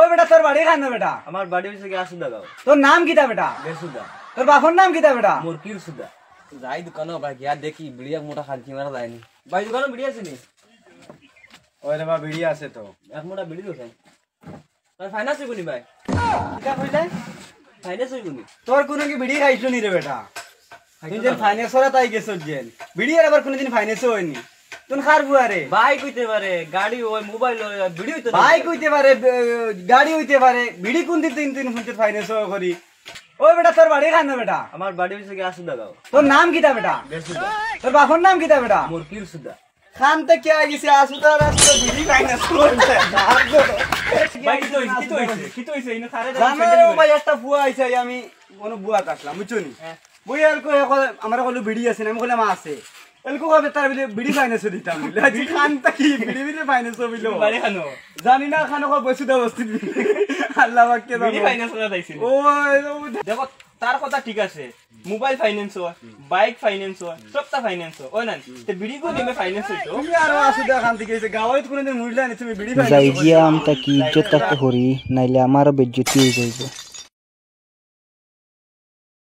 ওই বেটা তোর বাড়ি খান না বেটা? আমার বাড়ি হইছে কি আসুদা গাও। তোর নাম কিতা বেটা? বেসুদা। তোর বাপর নাম কিতা বেটা? মুরকির সুদা। যাই দোকানে ভাই গিয়া দেখি বিড়িয়া মোটা খানকি মারা যায়নি। ভাই দোকানে বিড়ি আছে নি? ওই রে বা বিড়ি আছে তো। এক মোটা বিড়ি দোকান। ভাই ফাইনান্স হইবনি ভাই? কিতা কইলে? ফাইনান্স হইবনি? তোর কোনো কি বিড়ি খাইছো নি রে বেটা? তুই যে ফাইনান্স করা তাই গেছ জেন। বিড়ি আর আবার কোনদিন ফাইনান্স হয়নি। তুই খার বুয়ারে। ভাই কইতে পারে গাড়ি ওই মোবাইল ওই বিড়ি হইতো না। ভাই কইতে পারে গাড়ি হইতে পারে বিড়ি কোন দিন তিন তিন ফুটে ফাইনান্স করি। ওই বেটা তোর বাড়ি খান না বেটা? আমার বাড়ি হইছে কি আসুদা গাও। তোর নাম কিতা বেটা? বেসুদা। তোর বাপর নাম কিতা বেটা? মুরকির সুদা। খান তে কে গেছে আসুদা রাস্তা বিড়ি ফাইনান্স করতে। ভাই কি তো হইছে ইনো খারে জানো ভাই একটা বুয়া আইছে আমি কোন বুয়া কাটলাম বুঝছো নি? বুয়া এলকো আমরা কইলো বিড়ি আছে না আমি কইলাম আছে। এলকো কবে তার বিড়ি ফাইনান্স দিতাম বলে আজি খান তা কি বিড়ি বিড়ি ফাইনান্স হইলো বাড়ি খানো জানি না খানো কো বসু দা বস্তি আল্লাহ পাক কে বিড়ি ফাইনান্স করা যাইছিল। ওই দেখো তার কথা ঠিক আছে মোবাইল ফাইনান্স হয় বাইক ফাইনান্স হয় সবটা ফাইনান্স হয় না তে বিড়ি কো নিমে ফাইনান্স হইতো তুমি আর আসুদা খান থেকে এসে গাওয়াত কোনদিন মুড়লা নি তুমি বিড়ি ফাইনান্স যাই গিয়া আমটা কি ইজ্জত রাখতে হরি নাইলে আমারও বেজ্জতি হয়ে যাইব।